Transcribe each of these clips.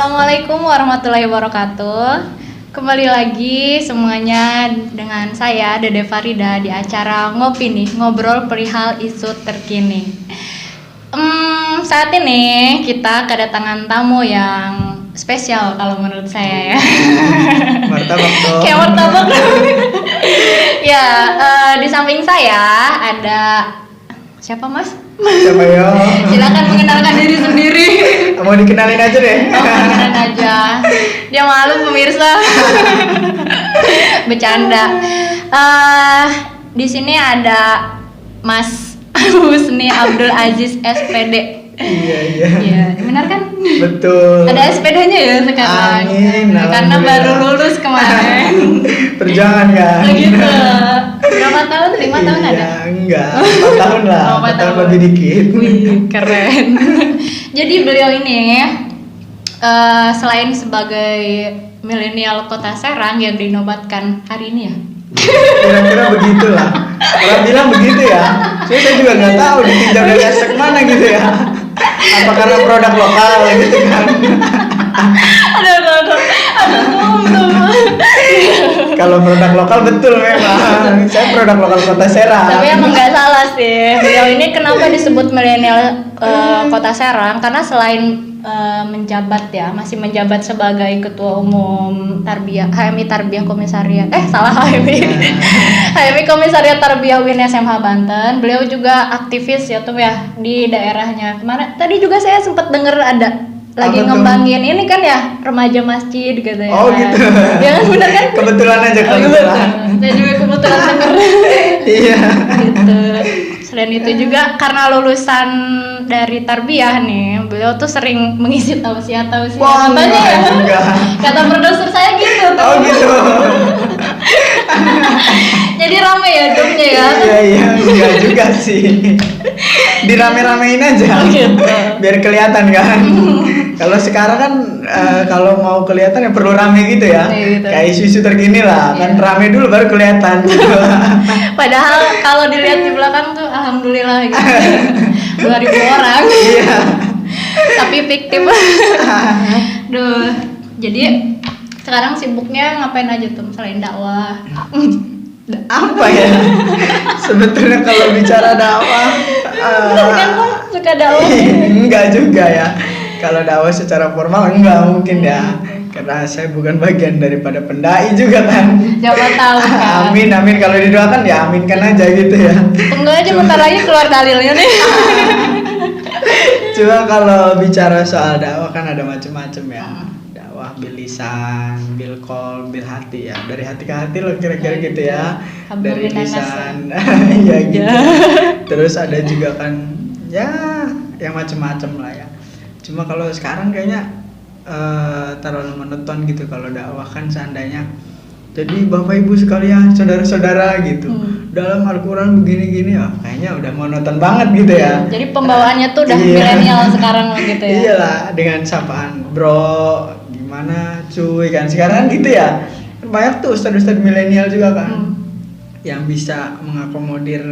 Assalamualaikum warahmatullahi wabarakatuh. Kembali lagi semuanya dengan saya Dede Farida di acara Ngopi nih, ngobrol perihal isu terkini. Saat ini kita kedatangan tamu yang spesial kalau menurut saya ya. Martabak dong. Kayak martabak dong. Ya, di samping saya ada siapa Mas? Siapa ya? Silakan mengenalkan diri sendiri. Mau dikenalin aja deh. Oh, kenalin aja. Dia malu pemirsa. Bercanda. Di sini ada Mas Husni Abdul Aziz SPD. Iya. Benar kan? Betul. Ada SPD-nya ya sekarang. Amin, Karena baru lulus kemarin. Perjuangan kan? Begitu. Berapa tahun? 5 tahun ada? Iya, enggak. 4 tahun lah. Oh, 4 tahun lebih dikit. Wih, keren. Jadi beliau ini selain sebagai milenial Kota Serang yang dinobatkan hari ini ya. Kira-kira begitulah. Orang bilang begitu ya. Saya juga nggak tahu ditinjau dari aspek mana gitu ya. Apa karena produk lokal gitu kan? Aduh. Kalau produk lokal betul memang. Saya produk lokal Kota Serang. Tapi emang nggak salah sih. Beliau ini kenapa disebut milenial Kota Serang? Karena selain menjabat ya, masih menjabat sebagai Ketua Umum Tarbiyah HMI Tarbiyah Komisariat HMI Komisariat Tarbiyah UIN SMH Banten. Beliau juga aktivis ya tuh ya di daerahnya. Kemarin tadi juga saya sempat dengar ada lagi ngembangin ini kan ya remaja masjid gitu ya. Oh gitu. Ya kan benar kan? Kebetulan aja kebetulan. Saya juga kebetulan denger. Iya. Gitu. Selain itu juga karena lulusan dari Tarbiyah nih, beliau tuh sering mengisi tausiah. Wah, Katanya ya. enggak. Kata produser saya gitu tuh. Oh gitu. Jadi rame ya hidupnya ya. Iya, enggak juga sih. Dirame-ramein aja. Oh, gitu. Biar kelihatan kan. Kalau sekarang kan kalau mau kelihatan ya perlu rame gitu ya. Iya, gitu. Kayak isu-isu terkini lah, kan Iya. rame dulu baru kelihatan gitu. Padahal kalau dilihat di belakang tuh alhamdulillah gitu. 2000 orang. Iya. Tapi fiktif. Duh. Jadi sekarang sibuknya ngapain aja tuh selain dakwah? Apa ya? Sebetulnya kalau bicara dakwah Kan kamu suka dakwah. enggak juga ya. Kalau dakwah secara formal enggak mungkin ya. Karena saya bukan bagian daripada pendai juga kan. Siapa tahu kan. Amin kalau didoakan ya aminkan aja gitu ya. Tunggu aja bentar lagi keluar dalilnya nih. Cuma kalau bicara soal dakwah kan ada macam-macam ya. Dakwah bil lisan, bil qol, bil hati ya. Dari hati ke hati loh kira-kira gitu ya. Dari lisan ya gitu. Terus ada juga kan ya yang macam-macam lah ya. Cuma kalau sekarang kayaknya terlalu monoton gitu kalau dakwah kan seandainya jadi Bapak Ibu sekalian, saudara-saudara gitu. Dalam Al-Qur'an begini-gini ya, kayaknya udah monoton banget gitu ya. Jadi pembawaannya tuh udah Iya. milenial sekarang gitu ya. Iyalah, dengan sapaan bro, gimana cuy kan sekarang gitu ya. Banyak tuh ustadz-ustadz milenial juga kan. Yang bisa mengakomodir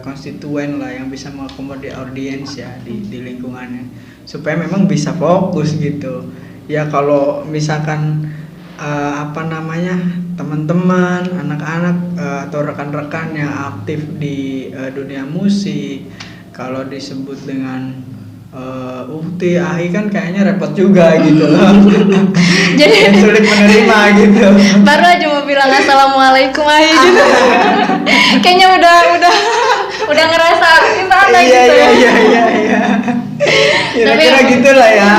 konstituen lah, yang bisa mengakomodir audiens ya di lingkungannya supaya memang bisa fokus gitu ya. Kalau misalkan teman-teman, anak-anak atau rekan-rekan yang aktif di dunia musik, kalau disebut dengan ukti, ahi kan kayaknya repot juga gitu loh. Jadi sulit menerima gitu. Baru aja mau bilang assalamualaikum aja gitu. Kayaknya udah ngerasa gimana gitu. Iya. Kira-kira gitulah ya.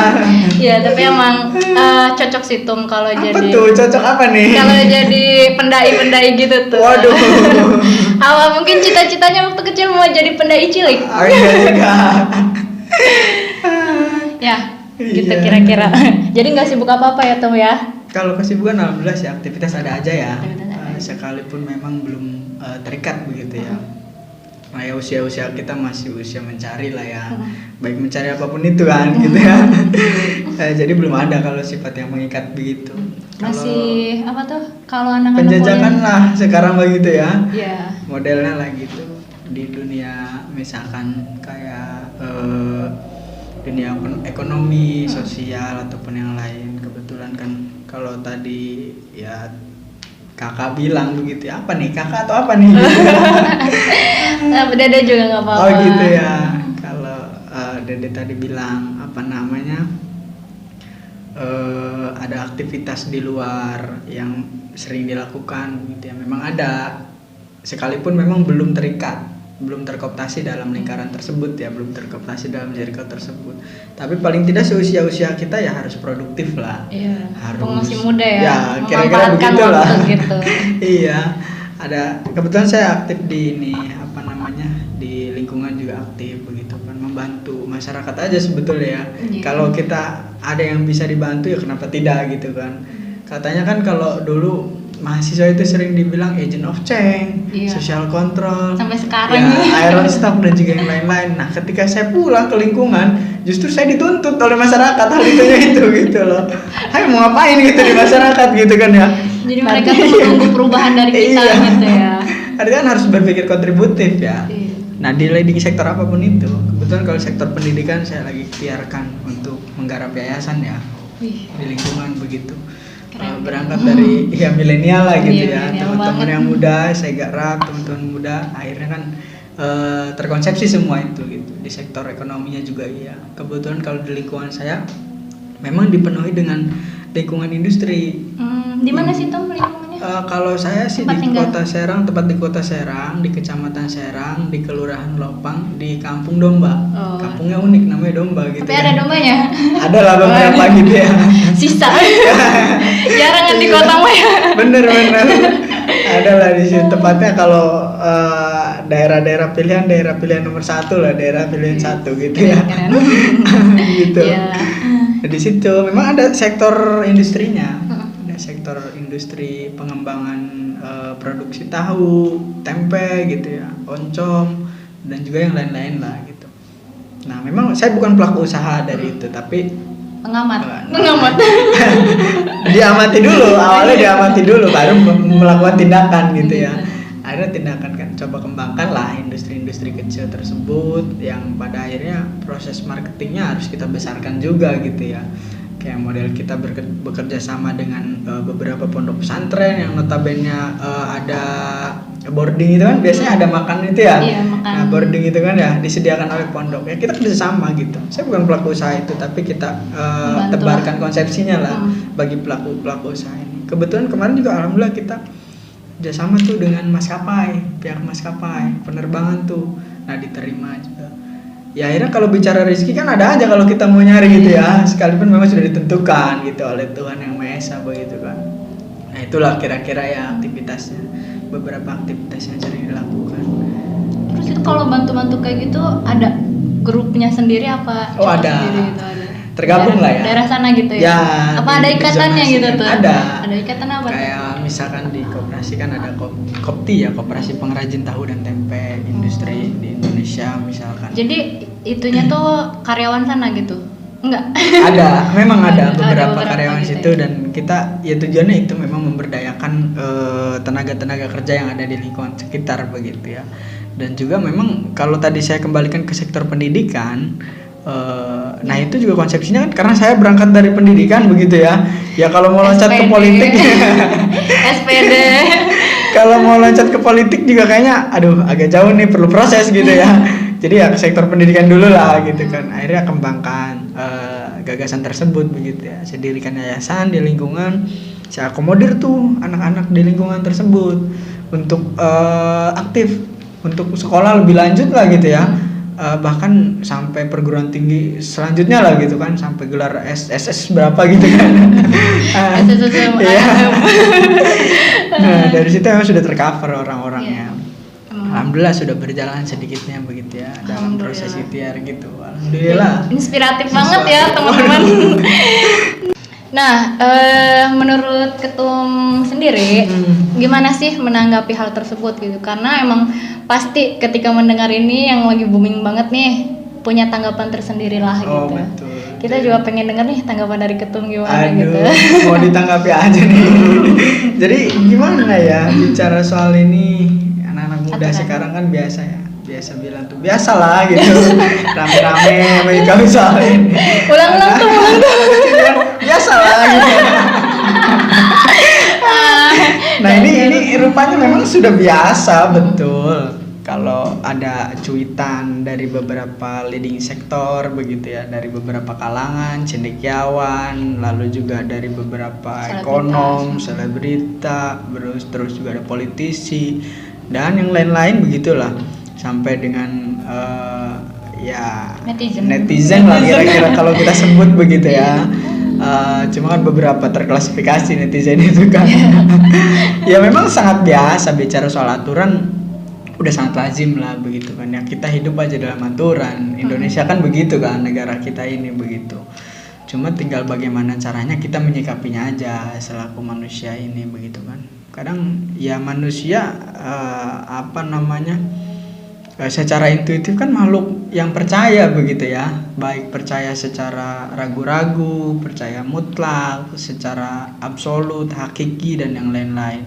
Iya, tapi emang cocok sih Tum kalau Apa jadi. tuh? Cocok apa nih? Kalau jadi pendai gitu tuh. Waduh. Awal mungkin cita-citanya waktu kecil mau jadi pendai cilik. Iya juga. Ya, gitu Iya. kira-kira. Jadi nggak sibuk apa-apa ya Tum ya. Kalau kesibukan alhamdulillah sih aktivitas ada aja ya. Aktivitas ada aja. Sekalipun memang belum terikat begitu ya. Nah ya usia kita masih usia mencari lah ya. Baik mencari apapun itu kan gitu ya. Jadi belum ada kalau sifat yang mengikat begitu. Masih apa tuh? Kalau anak-anak Penjajakan lah sekarang begitu ya. Iya. Modelnya lah gitu di dunia misalkan kayak dunia ekonomi, sosial ataupun yang lain. Kebetulan kan kalau tadi ya kakak bilang begitu ya, apa nih kakak atau apa nih? Nah, Dede juga nggak apa-apa. Oh gitu ya. Kalau Dede tadi bilang apa namanya, ada aktivitas di luar yang sering dilakukan gitu ya. Memang ada, sekalipun memang belum terikat, belum terkooptasi dalam lingkaran tersebut ya, belum terkooptasi dalam circle tersebut. Tapi paling tidak seusia-usia kita ya harus produktif lah. Iya. Harus. Masih muda ya. Ya kira-kira Memanfaatkan begitulah. waktu gitu. Iya. Ada, kebetulan saya aktif di ini apa namanya, di lingkungan juga aktif begitu kan, membantu masyarakat aja sebetulnya ya. Iya. Kalau kita ada yang bisa dibantu ya kenapa tidak gitu kan. Katanya kan kalau dulu mahasiswa itu sering dibilang agent of change, Iya. social control, Sampai sekarang ya, nih. iron stock dan juga yang lain-lain. Nah, ketika saya pulang ke lingkungan, justru saya dituntut oleh masyarakat hal itu gitu loh. Hai mau ngapain gitu di masyarakat gitu kan ya. Jadi mereka tuh menunggu perubahan dari kita Iya. gitu ya. Artinya kan harus berpikir kontributif ya. Iya. Nah, di sektor apapun itu, kebetulan kalau sektor pendidikan saya lagi ikhtiarkan untuk menggarap yayasan ya Wih, di lingkungan begitu. Keren. Berangkat dari ya milenial lah gitu Iya, ya, milenial teman-teman banget. yang muda saya garap, teman-teman muda akhirnya kan terkonsepsi semua itu gitu. Di sektor ekonominya juga iya. Kebetulan kalau di lingkungan saya memang dipenuhi dengan lingkungan industri. Di mana sih Tom lingkungannya? Kalau saya sih Tempat di tinggal? Kota Serang, tepat di Kota Serang, di Kecamatan Serang, di Kelurahan Lopang, di Kampung Domba. Oh. Kampungnya unik, namanya Domba gitu. Tapi ada dombanya. Ada lah beberapa gitu ya. Sisa. Jarang kan di kota mah ya. Bener. Ada lah di situ. Tepatnya kalau daerah pilihan nomor 1 lah, daerah pilihan 1 gitu ya. Keren. Gitu. Iya. Di situ memang ada sektor industrinya. Ada sektor industri pengembangan produksi tahu, tempe gitu ya, oncom dan juga yang lain-lain lah gitu. Nah, memang saya bukan pelaku usaha dari itu, tapi Pengamat. Pengamat. Diamati dulu, awalnya diamati dulu baru melakukan tindakan gitu ya. Akhirnya tindakan kan coba kembangkan lah industri-industri kecil tersebut yang pada akhirnya proses marketingnya harus kita besarkan juga gitu ya. Kayak model kita bekerja sama dengan beberapa pondok pesantren yang notabene ada boarding itu kan, biasanya ada makan itu ya. Iya, makan. Nah, boarding itu kan ya disediakan oleh pondok. Ya kita kerja sama gitu. Saya bukan pelaku usaha itu, tapi kita Membantu tebarkan lah. konsepsinya lah bagi pelaku usaha ini. Kebetulan kemarin juga alhamdulillah kita kerjasama tuh dengan pihak maskapai penerbangan tuh. Nah, diterima juga. Ya akhirnya kalau bicara rezeki kan ada aja kalau kita mau nyari gitu ya, sekalipun memang sudah ditentukan gitu oleh Tuhan Yang Maha Esa begitu kan. Nah, itulah kira-kira ya aktivitasnya, beberapa aktivitas yang sering dilakukan. Terus itu kalau bantu-bantu kayak gitu ada grupnya sendiri apa? Oh, cuma ada. sendiri gitu, ada. Tergabung lah ya. Daerah sana gitu ya. Ya, Apa ada di ikatannya zonasi gitu kan. tuh? Ada. Ada ikatan apa? tuh? Kayak misalkan di koperasi kan ada Kopti ya, Koperasi Pengrajin Tahu dan Tempe Industri di Indonesia misalkan. Jadi itunya tuh karyawan sana gitu? Enggak. Ada, memang ada Ada beberapa beberapa karyawan gitu situ ya. dan kita ya tujuannya itu memang memberdayakan tenaga-tenaga kerja yang ada di lingkungan sekitar begitu ya. Dan juga memang kalau tadi saya kembalikan ke sektor pendidikan, nah itu juga konsepsinya kan karena saya berangkat dari pendidikan begitu ya. Ya kalau mau loncat ke SPD. politik SPD. kalau mau loncat ke politik juga kayaknya aduh agak jauh nih, perlu proses gitu ya. Jadi ya ke sektor pendidikan dulu lah gitu kan. Akhirnya kembangkan gagasan tersebut begitu ya. Saya dirikan yayasan di lingkungan, saya akomodir tuh anak-anak di lingkungan tersebut untuk aktif, untuk sekolah lebih lanjut lah gitu ya. Bahkan sampai perguruan tinggi selanjutnya lah gitu kan, sampai gelar SS berapa gitu kan. SSSM. Iya. Nah, dari situ memang sudah tercover orang-orangnya. Alhamdulillah sudah berjalan sedikitnya begitu ya dalam proses ikhtiar gitu. Alhamdulillah. Inspiratif banget ya teman-teman. Nah, menurut Ketum sendiri, gimana sih menanggapi hal tersebut gitu? Karena emang pasti ketika mendengar ini yang lagi booming banget nih, punya tanggapan tersendiri lah Oh, gitu. betul. Kita juga pengen denger nih tanggapan dari Ketum gimana Aduh, gitu. mau ditanggapi aja nih. Jadi gimana ya bicara soal ini, anak-anak muda Aturan. sekarang kan biasa ya biasa bilang tuh biasalah gitu, rame-rame menyikapi soal ini. Ulang-ulang tuh. Biasalah gitu. Nah ini rupanya memang sudah biasa betul. Kalau ada cuitan dari beberapa leading sektor begitu ya, dari beberapa kalangan, cendekiawan, lalu juga dari beberapa ekonom, selebrita, terus juga ada politisi dan yang lain-lain begitulah, sampai dengan ya netizen lah kira-kira kalau kita sebut begitu ya. Cuma kan beberapa terklasifikasi netizen itu kan. Ya memang sangat biasa bicara soal aturan, udah sangat lazim lah begitu kan ya, kita hidup aja dalam aturan. Indonesia kan begitu kan, negara kita ini begitu. Cuma tinggal bagaimana caranya kita menyikapinya aja selaku manusia ini begitu kan. Kadang ya manusia secara intuitif kan makhluk yang percaya begitu ya, baik percaya secara ragu-ragu, percaya mutlak, secara absolut, hakiki dan yang lain-lain.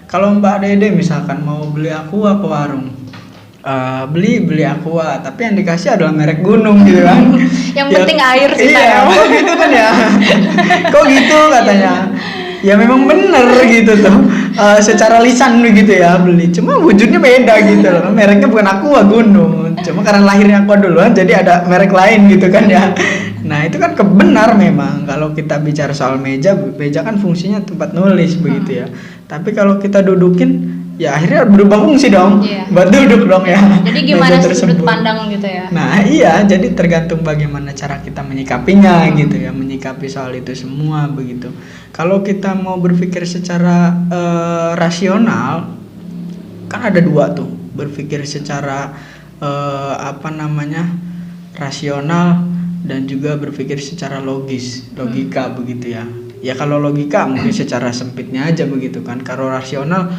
Kalau Mbak Dede misalkan mau beli aqua ke warung, beli aqua, tapi yang dikasih adalah merek gunung gitu kan. Yang penting air sih. Iya, gitu kan ya. Kok gitu katanya. Ya memang bener gitu tuh, secara lisan begitu ya beli, cuma wujudnya beda gitu loh. Mereknya bukan aqua gunung, cuma karena lahirnya aqua duluan jadi ada merek lain gitu kan ya. Nah itu kan benar memang. Kalau kita bicara soal meja kan fungsinya tempat nulis begitu ya. Tapi kalau kita dudukin, ya akhirnya berubah fungsi dong, buat duduk dong ya. Jadi gimana sudut pandang gitu ya? Nah iya, jadi tergantung bagaimana cara kita menyikapinya gitu ya, menyikapi soal itu semua begitu. Kalau kita mau berpikir secara rasional, kan ada dua tuh, berpikir secara rasional dan juga berpikir secara logika begitu ya. Ya kalau logika mungkin secara sempitnya aja begitu kan. Kalau rasional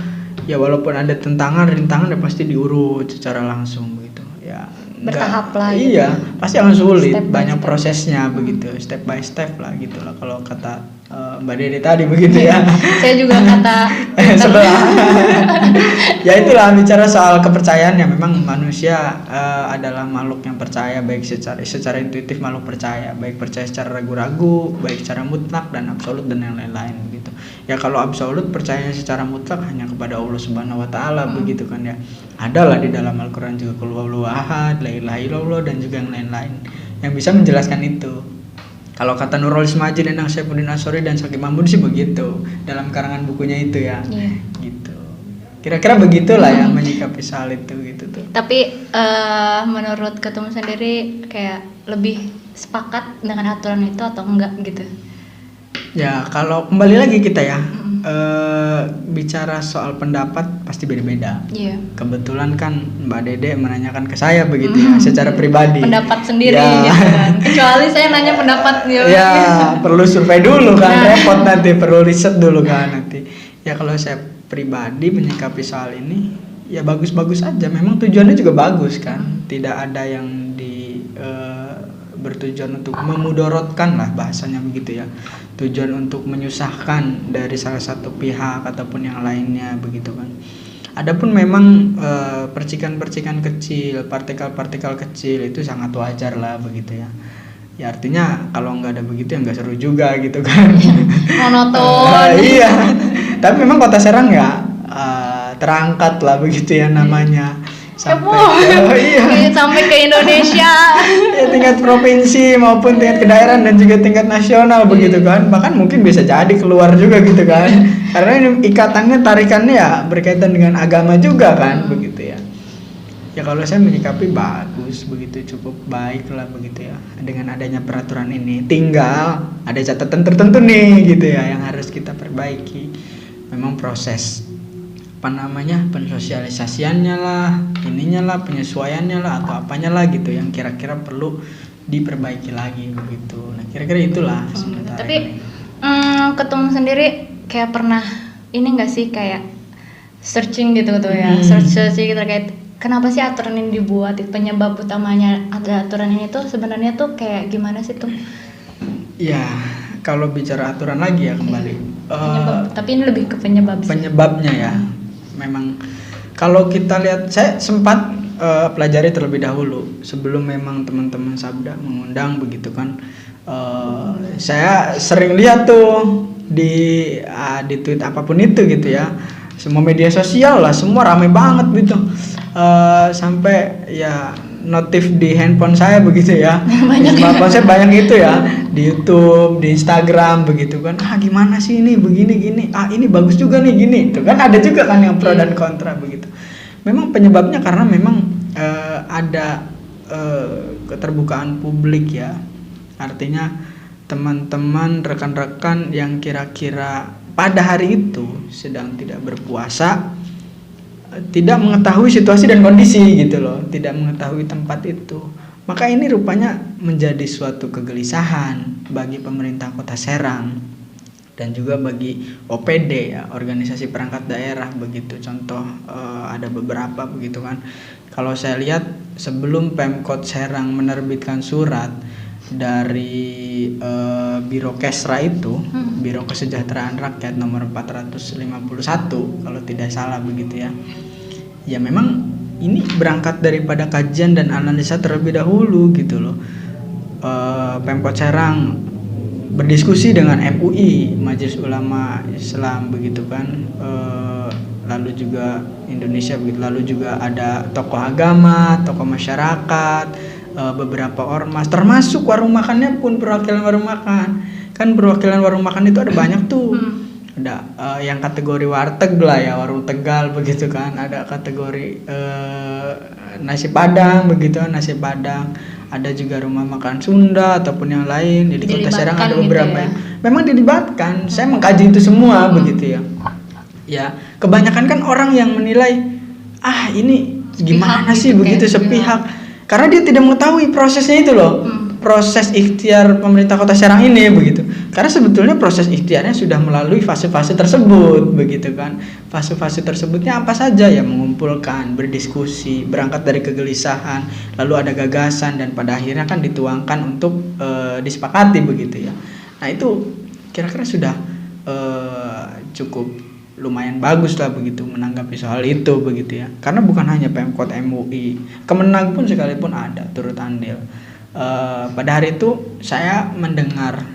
ya walaupun ada rintangan ya pasti diurut secara langsung begitu ya. Bertahap lah. Iya, pasti akan sulit, banyak prosesnya begitu, step by step lah gitu lah kalau kata Mbak Dede tadi begitu ya. Saya juga kata sebelah. Ya itulah, bicara soal kepercayaan ya, memang manusia adalah makhluk yang percaya, baik secara intuitif makhluk percaya, baik percaya secara ragu-ragu, baik secara mutlak dan absolut dan yang lain-lain gitu. Ya kalau absolut percayanya secara mutlak hanya kepada Allah Subhanahu wa taala begitu kan ya. Adalah di dalam Al-Qur'an juga qul huwallahu ahad, la ilaha illallah dan juga yang lain-lain yang bisa menjelaskan itu. Kalau kata Nurul Ismaji, Endang Saifuddin Ashori dan Syakib Mahmud sih begitu dalam karangan bukunya itu ya. Gitu. Kira-kira begitulah ya menyikapi soal itu gitu tuh. Tapi menurut Ketum sendiri kayak lebih sepakat dengan aturan itu atau enggak gitu? Ya kalau kembali lagi kita ya bicara soal pendapat pasti beda-beda. Kebetulan kan Mbak Dede menanyakan ke saya begitu ya, secara pribadi. Pendapat sendiri gitu kan. Kecuali saya nanya pendapat ya perlu survei dulu kan, repot nanti, perlu riset dulu kan nanti. Ya kalau saya pribadi menyikapi soal ini ya bagus-bagus aja. Memang tujuannya juga bagus kan. Tidak ada yang bertujuan untuk memudorotkan lah bahasanya begitu ya, tujuan untuk menyusahkan dari salah satu pihak ataupun yang lainnya begitu kan. Adapun memang percikan-percikan kecil, partikel-partikel kecil itu sangat wajar lah begitu ya. Ya artinya kalau nggak ada begitu ya nggak seru juga gitu kan. Monoton. Iya. Tapi memang Kota Serang ya terangkat lah begitu ya namanya. Sampai ke Indonesia. Ya, tingkat provinsi maupun tingkat kedaerahan dan juga tingkat nasional begitu kan. Bahkan mungkin bisa jadi keluar juga gitu kan. Karena ini ikatannya, tarikannya ya berkaitan dengan agama juga kan begitu ya. Ya kalau saya menyikapi bagus begitu, cukup baik lah begitu ya dengan adanya peraturan ini. Tinggal ada catatan tertentu nih gitu ya yang harus kita perbaiki. Memang proses pensosialisasiannya lah, ininya lah, penyesuaiannya lah atau apanya lah gitu yang kira-kira perlu diperbaiki lagi begitu. Nah kira-kira itulah sebenarnya. Tapi Ketum sendiri kayak pernah ini nggak sih kayak searching gitu tuh ya, searching terkait kenapa sih aturan ini dibuat, penyebab utamanya ada aturan ini tuh sebenarnya tuh kayak gimana sih tuh? Ya kalau bicara aturan lagi ya kembali. Tapi ini lebih ke penyebabnya ya. Memang kalau kita lihat, saya sempat pelajari terlebih dahulu sebelum memang teman-teman Sabda mengundang begitu kan. Saya sering lihat tuh di tweet apapun itu gitu ya, semua media sosial lah semua ramai banget gitu. Sampai ya notif di handphone saya begitu ya, banyak smartphone saya banyak itu ya, di YouTube, di Instagram begitu kan. Gimana sih ini begini gini, ini bagus juga nih gini, itu kan ada juga kan yang pro dan kontra begitu. Memang penyebabnya karena memang ada keterbukaan publik ya, artinya teman-teman rekan-rekan yang kira-kira pada hari itu sedang tidak berpuasa, tidak mengetahui situasi dan kondisi gitu loh, tidak mengetahui tempat itu. Maka ini rupanya menjadi suatu kegelisahan bagi pemerintah Kota Serang dan juga bagi OPD ya, organisasi perangkat daerah begitu. Contoh ada beberapa begitu kan. Kalau saya lihat sebelum Pemkot Serang menerbitkan surat dari Biro Kesra itu, Biro Kesejahteraan Rakyat nomor 451 kalau tidak salah begitu ya. Ya memang ini berangkat daripada kajian dan analisa terlebih dahulu gitu loh. Pemkot Serang berdiskusi dengan MUI, Majelis Ulama Islam begitu kan. Lalu juga Indonesia begitu, lalu juga ada tokoh agama, tokoh masyarakat, beberapa ormas, termasuk warung makannya pun, perwakilan warung makan. Kan perwakilan warung makan itu ada banyak tuh. Ada yang kategori warteg lah ya, warung Tegal begitu kan. Ada kategori nasi Padang begitu, nasi Padang. Ada juga rumah makan Sunda ataupun yang lain. Jadi Kota Serang ada beberapa gitu ya? Memang dilibatkan. Saya mengkaji itu semua begitu ya. Ya, kebanyakan kan orang yang menilai ini gimana sih begitu sepihak. Karena dia tidak mengetahui prosesnya itu loh. Proses ikhtiar pemerintah Kota Serang ini begitu. Karena sebetulnya proses ikhtiarnya sudah melalui fase-fase tersebut begitu kan. Fase-fase tersebutnya apa saja ya, mengumpulkan, berdiskusi, berangkat dari kegelisahan, lalu ada gagasan dan pada akhirnya kan dituangkan untuk disepakati begitu ya. Nah, itu kira-kira sudah cukup lumayan bagus lah begitu menanggapi soal itu begitu ya. Karena bukan hanya Pemkot, MUI, Kemenag pun sekalipun ada turut andil. Pada hari itu saya mendengar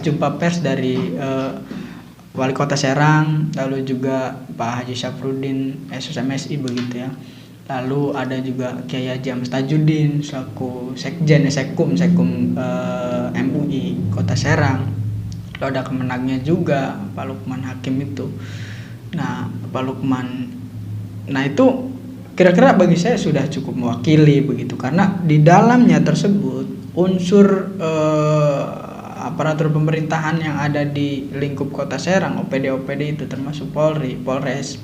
jumpa pers dari Wali Kota Serang, lalu juga Pak Haji Syafruddin SMSI begitu ya. Lalu ada juga Kiai Haji Ahmad Tajuddin selaku Sekjen Sekum MUI Kota Serang. Lalu ada Kemenagnya juga Pak Lukman Hakim itu. Nah, Pak Lukman, itu kira-kira bagi saya sudah cukup mewakili begitu, karena di dalamnya tersebut unsur aparatur pemerintahan yang ada di lingkup Kota Serang, OPD itu termasuk Polri, Polres,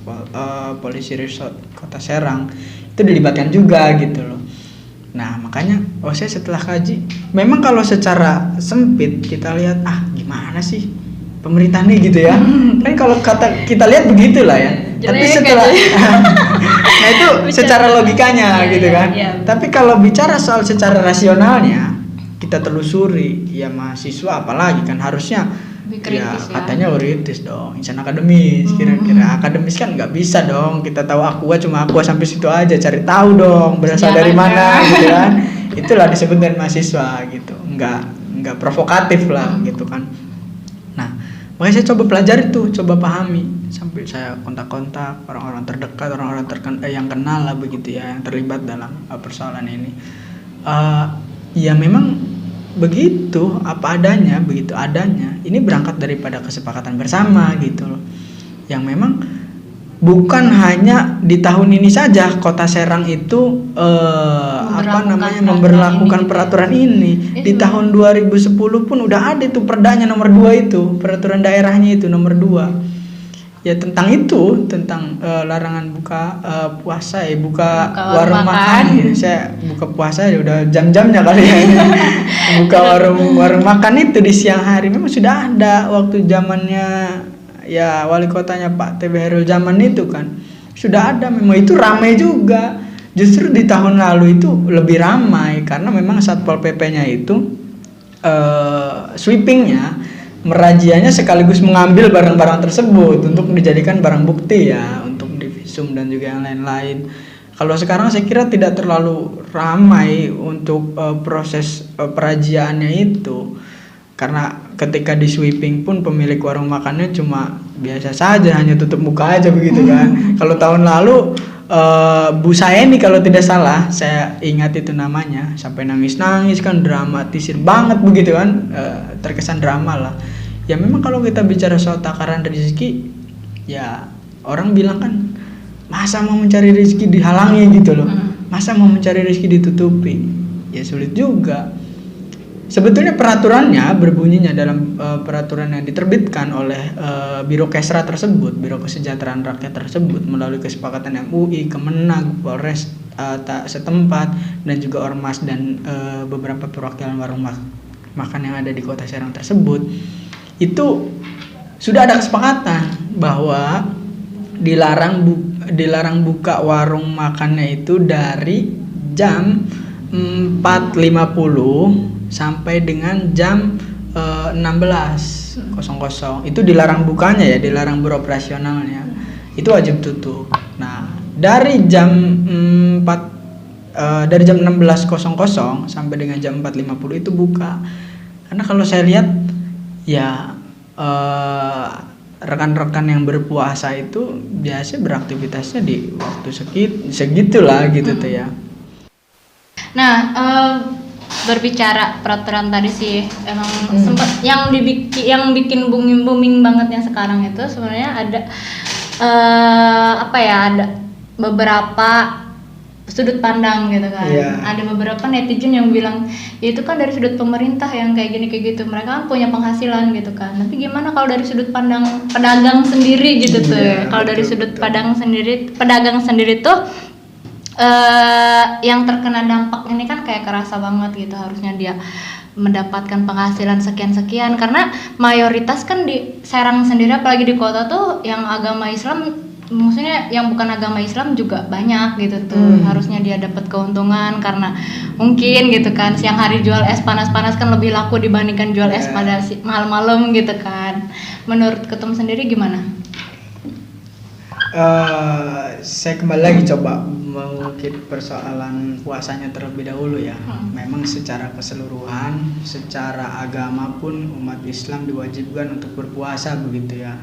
Polisi Resort Kota Serang itu dilibatkan juga gitu loh. Nah, makanya saya setelah kaji, memang kalau secara sempit kita lihat gimana sih pemerintah nih gitu ya. Kan kalau kita lihat begitulah ya. Tapi setelah nah itu secara logikanya gitu kan. Tapi kalau bicara soal secara rasionalnya, kita telusuri ya, mahasiswa apalagi kan harusnya katanya kritis dong, insan akademis. Kira-kira akademis kan nggak bisa dong kita tahu aqua sampai situ aja, cari tahu dong berasal dari mana gitu kan. Itulah disebut dengan mahasiswa gitu, nggak provokatif lah gitu kan. Nah, makanya saya coba pelajari tuh, coba pahami, sampai saya kontak-kontak orang-orang terdekat, orang-orang yang kenal lah begitu ya, yang terlibat dalam persoalan ini. Ya memang begitu, apa adanya, begitu adanya. Ini berangkat daripada kesepakatan bersama gitu loh. Yang memang bukan hanya di tahun ini saja Kota Serang itu memberlakukan peraturan ini. Di tahun 2010 pun udah ada itu perdanya nomor 2 itu, peraturan daerahnya itu nomor 2. Ya tentang itu, tentang larangan buka puasa ya, buka warung makan. Ya, saya buka puasa ya udah jam-jamnya kali ya. Buka warung makan itu di siang hari memang sudah ada waktu zamannya ya wali kotanya Pak TB Herul zaman itu kan. Sudah ada, memang itu ramai juga. Justru di tahun lalu itu lebih ramai karena memang Satpol PP-nya itu sweepingnya, merajianya sekaligus mengambil barang-barang tersebut untuk dijadikan barang bukti ya, untuk divisum dan juga yang lain-lain. Kalau sekarang saya kira tidak terlalu ramai untuk proses perajiannya itu, karena ketika di sweeping pun pemilik warung makannya cuma biasa saja, hanya tutup muka aja begitu kan. Kalau tahun lalu Bu Saeni kalau tidak salah, saya ingat itu namanya, sampai nangis-nangis kan, dramatisir banget begitu kan, terkesan drama lah. Ya memang kalau kita bicara soal takaran rezeki, ya orang bilang kan, masa mau mencari rezeki dihalangi gitu loh, masa mau mencari rezeki ditutupi, ya sulit juga. Sebetulnya peraturannya berbunyinya dalam peraturan yang diterbitkan oleh Biro Kesra tersebut, Biro Kesejahteraan Rakyat tersebut, melalui kesepakatan MUI, Kemenag, Polres setempat, dan juga Ormas dan beberapa perwakilan warung makan yang ada di Kota Serang tersebut, itu sudah ada kesepakatan bahwa dilarang buka warung makannya itu dari jam 4.50 sampai dengan jam 16.00. Itu dilarang bukanya ya, dilarang beroperasionalnya. Itu wajib tutup. Nah, dari jam 16.00 sampai dengan jam 4.50 itu buka. Karena kalau saya lihat ya rekan-rekan yang berpuasa itu biasa beraktivitasnya di waktu segitulah gitu tuh ya. Nah, berbicara peraturan tadi sih, emang sempat yang bikin booming banget yang sekarang itu sebenarnya ada ada beberapa sudut pandang gitu kan. Ada beberapa netizen yang bilang ya itu kan dari sudut pemerintah yang kayak gini kayak gitu, mereka kan punya penghasilan gitu kan, tapi gimana kalau dari sudut pandang pedagang sendiri gitu tuh ya. Kalau dari sudut pedagang sendiri tuh yang terkena dampak ini kan kayak kerasa banget gitu, harusnya dia mendapatkan penghasilan sekian-sekian, karena mayoritas kan di Serang sendiri apalagi di kota tuh yang agama Islam, maksudnya yang bukan agama Islam juga banyak gitu tuh. Harusnya dia dapat keuntungan karena mungkin gitu kan siang hari jual es panas-panas kan lebih laku dibandingkan jual es pada malam-malam gitu kan. Menurut Ketum sendiri gimana? Saya kembali lagi coba mengungkit persoalan puasanya terlebih dahulu ya. Memang secara keseluruhan, secara agama pun umat Islam diwajibkan untuk berpuasa begitu ya.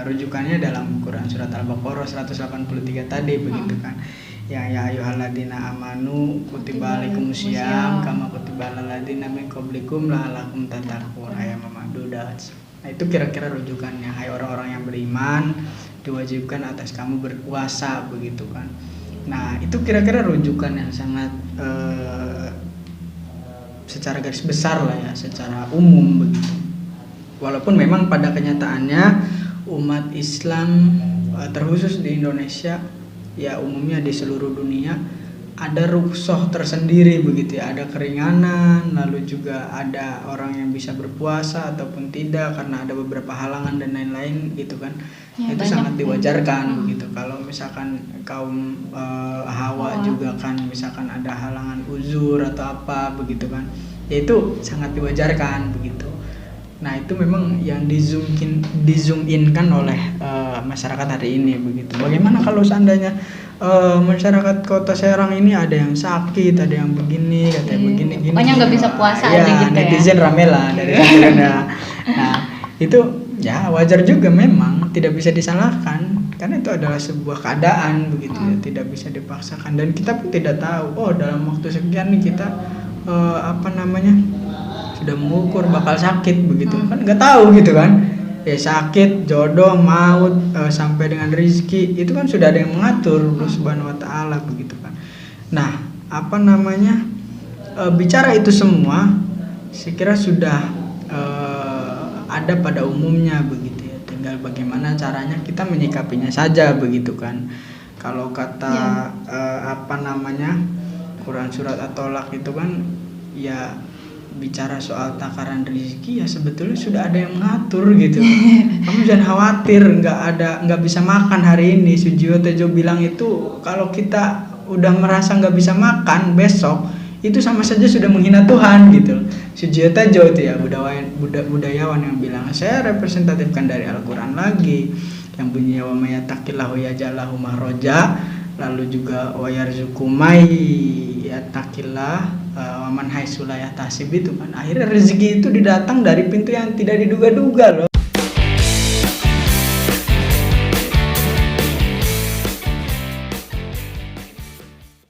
Rujukannya dalam Quran surat Al-Baqarah 183 tadi begitu kan. Ya ayyuhalladzina amanu kutiba alaikumusiyam kama kutiba alal ladzina min qablikum la'allakum tattaqun, ayat mamadudat. Nah, itu kira-kira rujukannya, hai orang-orang yang beriman, diwajibkan atas kamu berpuasa begitu kan. Nah, itu kira-kira rujukan yang sangat secara garis besar lah ya, secara umum begitu. Walaupun memang pada kenyataannya umat Islam terkhusus di Indonesia ya umumnya di seluruh dunia ada rukhsah tersendiri begitu ya, ada keringanan, lalu juga ada orang yang bisa berpuasa ataupun tidak karena ada beberapa halangan dan lain-lain gitu kan. Ya, itu sangat diwajarkan begitu. Kalau misalkan kaum Hawa juga kan misalkan ada halangan uzur atau apa begitu kan, ya itu sangat diwajarkan begitu. Nah, itu memang yang di zoom in kan oleh masyarakat hari ini begitu. Bagaimana kalau seandainya masyarakat Kota Serang ini ada yang sakit, ada yang begini, katanya begini gini. Pokoknya nggak bisa puasa aja gitu ya. Netizen rame lah dari sana. Nah, itu ya wajar juga, memang tidak bisa disalahkan karena itu adalah sebuah keadaan begitu ya, tidak bisa dipaksakan dan kita pun tidak tahu dalam waktu sekian nih kita sudah mengukur bakal sakit begitu kan, nggak tahu gitu kan ya, sakit, jodoh, maut, sampai dengan rezeki itu kan sudah ada yang mengatur Allah Subhanahu wa taala begitu kan. Nah, bicara itu semua saya kira sudah ada pada umumnya begitu ya, tinggal bagaimana caranya kita menyikapinya saja begitu kan. Kalau kata Quran surat At-Tolak itu kan ya bicara soal takaran rezeki ya sebetulnya sudah ada yang mengatur gitu. Kamu jangan khawatir nggak bisa makan hari ini. Sujiwo Tejo bilang itu kalau kita udah merasa nggak bisa makan besok itu sama saja sudah menghina Tuhan gitu. Sujiwo Tejo itu ya budayawan yang bilang, saya representatifkan dari Al-Quran lagi yang bunyinya wa may yattaqillahu yaj'al lahu makhraja. lalu juga wayarzukumai yatakillah waman haitsu la yahtasib itu kan, akhirnya rezeki itu didatang dari pintu yang tidak diduga-duga loh.